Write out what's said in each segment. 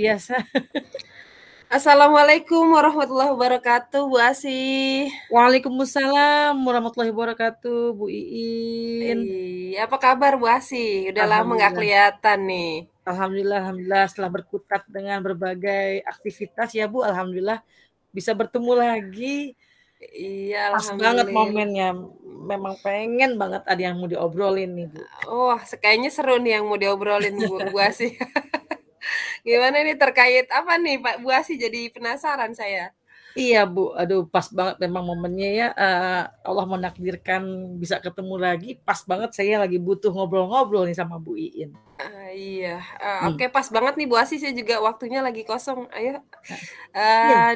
biasa. Assalamualaikum warahmatullahi wabarakatuh, Bu Asih. Waalaikumsalam warahmatullahi wabarakatuh, Bu Iin. Apa kabar Bu Asih? Udah lama nggak Alhamdulillah. kelihatan nih. Alhamdulillah setelah berkutat dengan berbagai aktivitas ya Bu, alhamdulillah bisa bertemu lagi. Iya, Pas banget alhamdulillah. momennya, memang pengen banget ada yang mau diobrolin nih Bu. Wah, kayaknya seru nih yang mau diobrolin Bu Asih. Gimana nih terkait apa nih Pak Bu Asih? Jadi penasaran saya. Iya Bu, aduh pas banget memang momennya ya, Allah menakdirkan bisa ketemu lagi, pas banget saya lagi butuh ngobrol-ngobrol nih sama Bu Iin. Iya, Hmm. oke pas banget nih Bu Asih, saya juga waktunya lagi kosong. Ayo, Iya,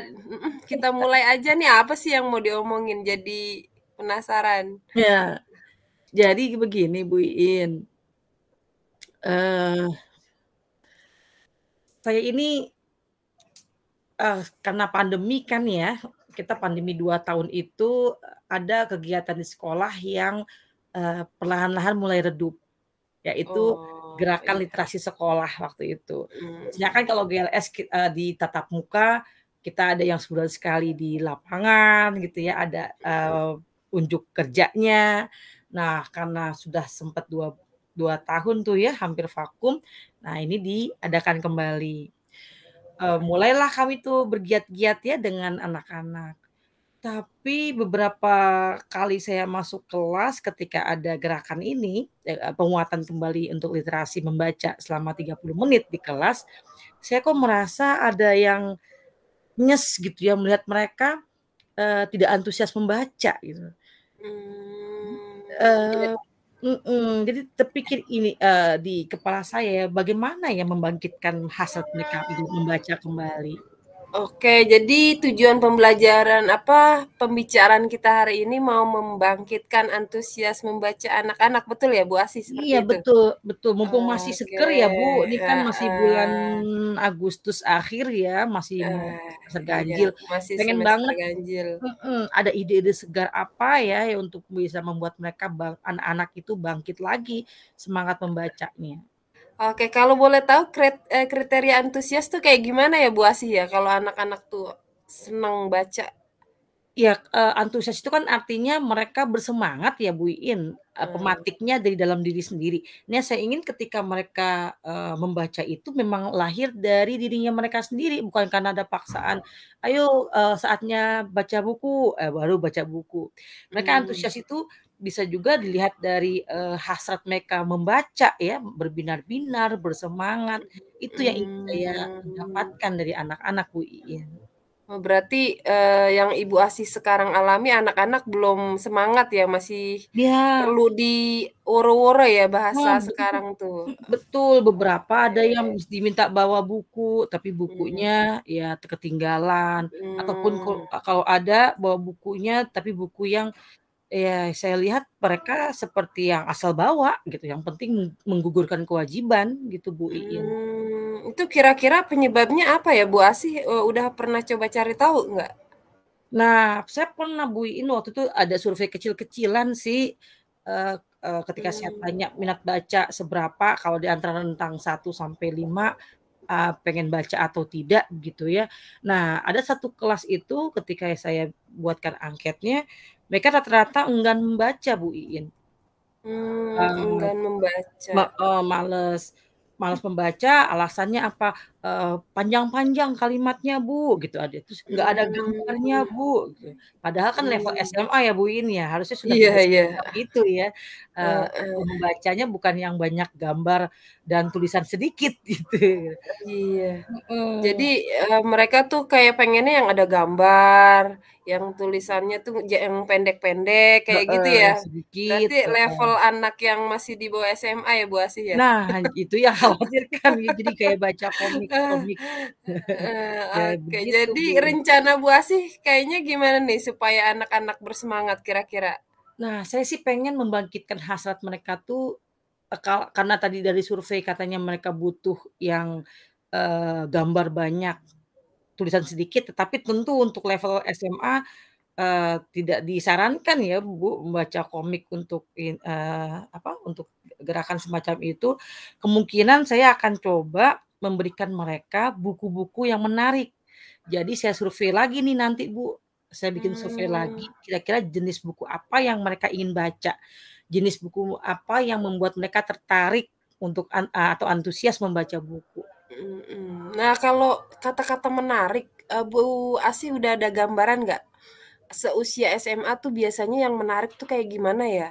kita mulai aja nih. Apa sih yang mau diomongin? Jadi penasaran. ya. Jadi begini Bu Iin, eh saya ini karena pandemi kan ya, kita pandemi 2 tahun itu ada kegiatan di sekolah yang perlahan-lahan mulai redup, yaitu Oh, gerakan iya. literasi sekolah waktu itu. Biasanya kan Mhm. kalau GLS di tatap muka, kita ada yang sebulan sekali di lapangan gitu ya, ada unjuk kerjanya. Nah, karena sudah sempat dua tahun tuh ya, hampir vakum, nah ini diadakan kembali. Mulailah kami tuh bergiat-giat ya dengan anak-anak. Tapi beberapa kali saya masuk kelas ketika ada gerakan ini, penguatan kembali untuk literasi membaca selama 30 menit di kelas, saya kok merasa ada yang nyes gitu ya, melihat mereka, tidak antusias membaca gitu. Ja Eee jadi terpikir ini, di kepala saya ya, bagaimana ya membangkitkan hasrat mereka untuk membaca kembali? oke, jadi tujuan pembelajaran pembicaraan kita hari ini mau membangkitkan antusias membaca anak-anak, betul ya Bu Asih seperti Iya itu? betul betul, mumpung masih Oke, seger ya Bu, ini kan masih bulan heeh. Agustus akhir ya, masih mau semester Iya, ganjil. masih Pengen semester banget ganjil. ada ide-ide segar apa ya, yang untuk bisa membuat mereka anak-anak itu bangkit lagi semangat membacanya. Oke, kalau boleh tahu kriteria antusias tuh kayak gimana ya Bu Asih ya, kalau anak-anak tuh seneng baca? Ya, antusias itu kan artinya mereka bersemangat ya Bu Iin, Eee, pematiknya dari dalam diri sendiri. Nah saya ingin ketika mereka, membaca itu memang lahir dari dirinya mereka sendiri, bukan karena ada paksaan, "Ayo, saatnya baca buku," baru baca buku. Mereka mmm. antusias itu bisa juga dilihat dari, hasrat mereka membaca ya, berbinar-binar, bersemangat, itu yang ingin saya Mmm. dapatkan dari anak-anak Bu Iin. Oh, berarti, yang Ibu Asih sekarang alami anak-anak belum semangat ya, masih Iya. perlu diworo-woro ya bahasa Oh, sekarang tuh? betul, beberapa ada yang Oke. diminta bawa buku, tapi Mmm, bukunya ya ketinggalan, ataupun mmm. kalau ada bawa bukunya, tapi buku yang ya saya lihat mereka seperti yang asal bawa gitu, yang penting menggugurkan kewajiban gitu, Bu Iin. Itu kira-kira penyebabnya apa ya, Bu Asih, udah pernah coba cari tahu nggak? Nah, saya pernah Bu Iin waktu itu ada survei kecil-kecilan sih, ketika saya Mmm, tanya minat baca seberapa, kalau di antara rentang 1 sampai 5 pengen baca atau tidak gitu ya. Nah, ada satu kelas itu ketika saya buatkan angketnya, mereka rata-rata enggan membaca Bu Iin. Eee, enggan membaca. males males membaca alasannya apa, "Panjang-panjang kalimatnya Bu," gitu ada, terus "nggak ada gambarnya Mmm, Bu," gitu. Padahal kan level mmm. SMA ya Bu Iin ya, harusnya sudah Iya bisa iya, semacam itu ya, heeh. membacanya bukan yang banyak gambar dan tulisan sedikit gitu. Iya. Jadi, Mhm. mereka tuh kayak pengennya yang ada gambar, yang tulisannya tuh yang pendek-pendek, kayak gitu Heeh, ya? yang sedikit, Berarti heeh. level anak yang masih di bawah SMA ya, Bu Asih ya? Nah, itu yang khawatirkan ya, jadi kayak baca komik-komik. Ya Oke. begitu, Jadi Bu. rencana Bu Asih kayaknya gimana nih supaya anak-anak bersemangat kira-kira? Nah, saya sih pengen membangkitkan hasrat mereka tuh, karena tadi dari survei katanya mereka butuh yang, gambar banyak, tulisan sedikit, tetapi tentu untuk level SMA, tidak disarankan ya, Bu, membaca komik untuk untuk gerakan semacam itu. Kemungkinan saya akan coba memberikan mereka buku-buku yang menarik. Jadi saya survei lagi nih nanti, Bu. Saya bikin survei Mmm. lagi, kira-kira jenis buku apa yang mereka ingin baca, jenis buku apa yang membuat mereka tertarik untuk atau antusias membaca buku. Mhm. Nah, kalau kata-kata menarik, Bu Asih udah ada gambaran nggak, seusia SMA tuh biasanya yang menarik tuh kayak gimana ya?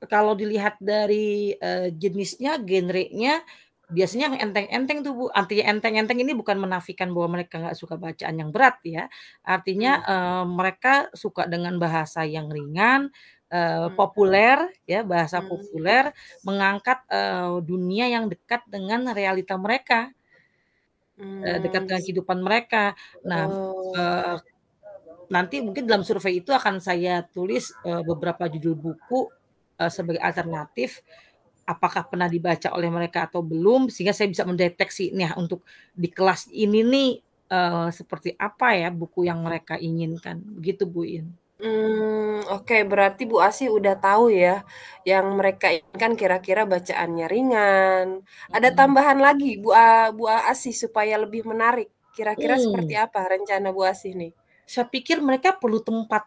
Kalau dilihat dari, jenisnya, genrenya, biasanya yang enteng-enteng tuh, Bu. Artinya enteng-enteng ini bukan menafikan bahwa mereka nggak suka bacaan yang berat ya. Artinya, Mmm, mereka suka dengan bahasa yang ringan, mmm, populer ya, bahasa mmm, populer, mengangkat, dunia yang dekat dengan realita mereka, dekat mmm, dengan kehidupan mereka. Nah, oh, eee, nanti mungkin dalam survei itu akan saya tulis, beberapa judul buku, sebagai alternatif. Apakah pernah dibaca oleh mereka atau belum, sehingga saya bisa mendeteksi, nah untuk di kelas ini nih, seperti apa ya buku yang mereka inginkan, begitu Bu In. oke, berarti Bu Asih udah tahu ya, yang mereka inginkan kira-kira bacaannya ringan. Ada Mhm. tambahan lagi Bu Asih supaya lebih menarik, kira-kira seperti Mmm, apa rencana Bu Asih nih? saya pikir mereka perlu tempat,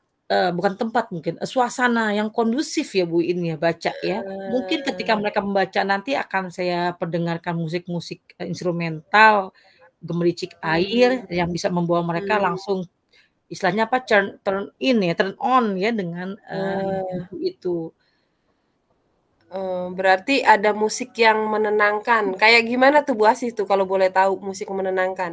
bukan tempat mungkin, suasana yang kondusif ya Bu In ya, baca ya. Mungkin ketika Eee, mereka membaca nanti akan saya perdengarkan musik-musik, instrumental, gemericik air mmm, yang bisa membawa mereka mmm, langsung istilahnya apa, turn turn in ya, turn on ya dengan, eee. buku itu. Berarti ada musik yang menenangkan, kayak gimana tuh Bu Asih tuh kalau boleh tahu musik menenangkan?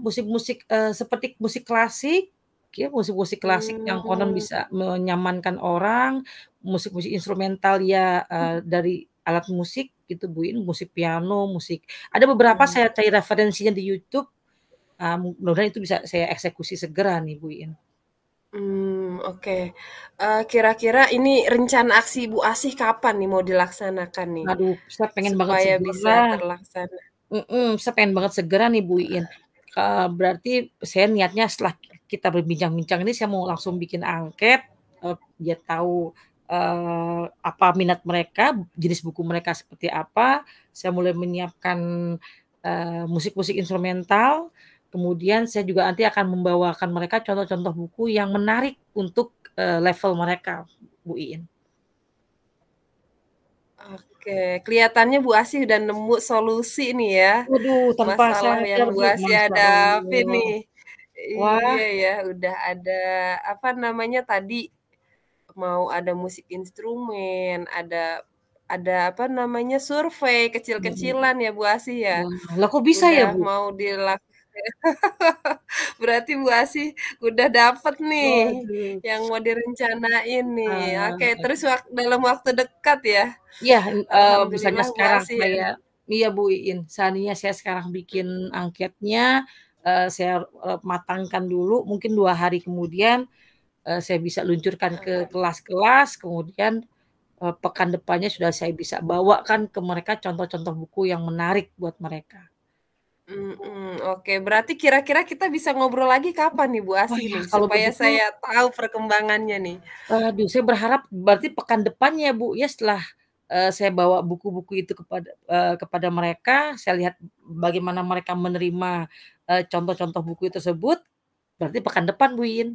Musik-musik, seperti musik klasik, ya musik-musik klasik yang konon Mmm, bisa menyamankan orang, musik-musik instrumental ya, dari alat musik gitu Bu In, musik piano, musik ada beberapa mhm, saya cari referensinya di YouTube, mudah-mudahan itu bisa saya eksekusi segera nih Bu In. oke. Kira-kira ini rencana aksi Bu Asih kapan nih mau dilaksanakan nih? Aduh, saya pengen banget Supaya bisa segera. terlaksana? Saya pengen banget segera nih Bu Iin. Berarti saya niatnya setelah kita berbincang-bincang ini saya mau langsung bikin angket, biar tahu, apa minat mereka, jenis buku mereka seperti apa, saya mulai menyiapkan, musik-musik instrumental, kemudian saya juga nanti akan membawakan mereka contoh-contoh buku yang menarik untuk, level mereka, Bu Iin. Oke, kelihatannya Bu Asih udah nemu solusi nih ya, Waduh, tanpa masalah yang sadar Bu Bu, Asih Masya hadapin Allah. nih. Wah, Iya ya, udah ada, apa namanya tadi, mau ada musik instrumen, ada apa namanya, survei mhm. kecil-kecilan ya Bu Asih ya, Wah, lah kok bisa ya, udah Bu? mau berarti Bu Asih udah dapet nih Waduh, yang mau direncanain nih. Oke, eee, terus dalam waktu dekat ya? iya, bisanya Alhamdulillah Bu sekarang Asih ya. saya iya, Bu Iin, seandainya saya sekarang bikin angketnya, saya, matangkan dulu, mungkin 2 hari kemudian, saya bisa luncurkan ke kelas-kelas, kemudian, pekan depannya sudah saya bisa bawakan ke mereka contoh-contoh buku yang menarik buat mereka. Oke, berarti kira-kira kita bisa ngobrol lagi kapan nih Bu Wah, Asih nih, kalau supaya begitu saya tahu perkembangannya nih? aduh, saya berharap berarti pekan depan ya, Bu, ya setelah, saya bawa buku-buku itu kepada mereka, saya lihat bagaimana mereka menerima, contoh-contoh buku tersebut, berarti pekan depan, Bu Iin.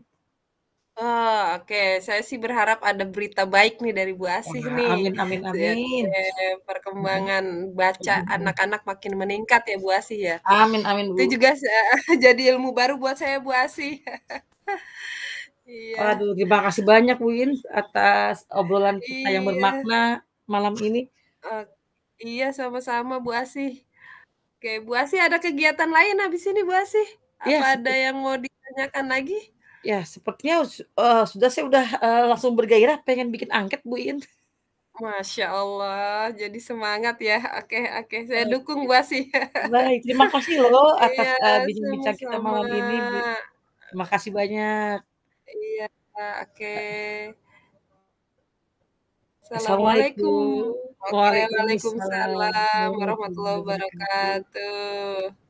Oh, oke. Saya sih berharap ada berita baik nih dari Bu Asih Wah, nih. amin amin amin. Mhm Perkembangan baca mhm mhm. anak-anak makin meningkat ya Bu Asih ya. Amin amin, Itu Bu. juga jadi ilmu baru buat saya Bu Asih. Iya, Waduh, terima kasih banyak, Bu Iin, atas obrolan kita yang iya, bermakna malam ini. eee, iya sama-sama Bu Asih. Oke, Bu Asih ada kegiatan lain habis ini Bu Asih? Ya Apa ada yang mau ditanyakan lagi? sepertinya saya udah, langsung bergairah pengen bikin angket, Bu Iin. Masya Allah, jadi semangat ya. Oke, oke, saya dukung Bu Asih. Baik, terima kasih loh atas, Iya, bincang-bincang kita sama-sama. malam ini, Bu. Terima kasih banyak. Iya, oke. Assalamualaikum. Assalamualaikum. Oke, Waalaikumsalam waalaikumsalam warahmatullahi warahmatullahi wabarakatuh. wabarakatuh.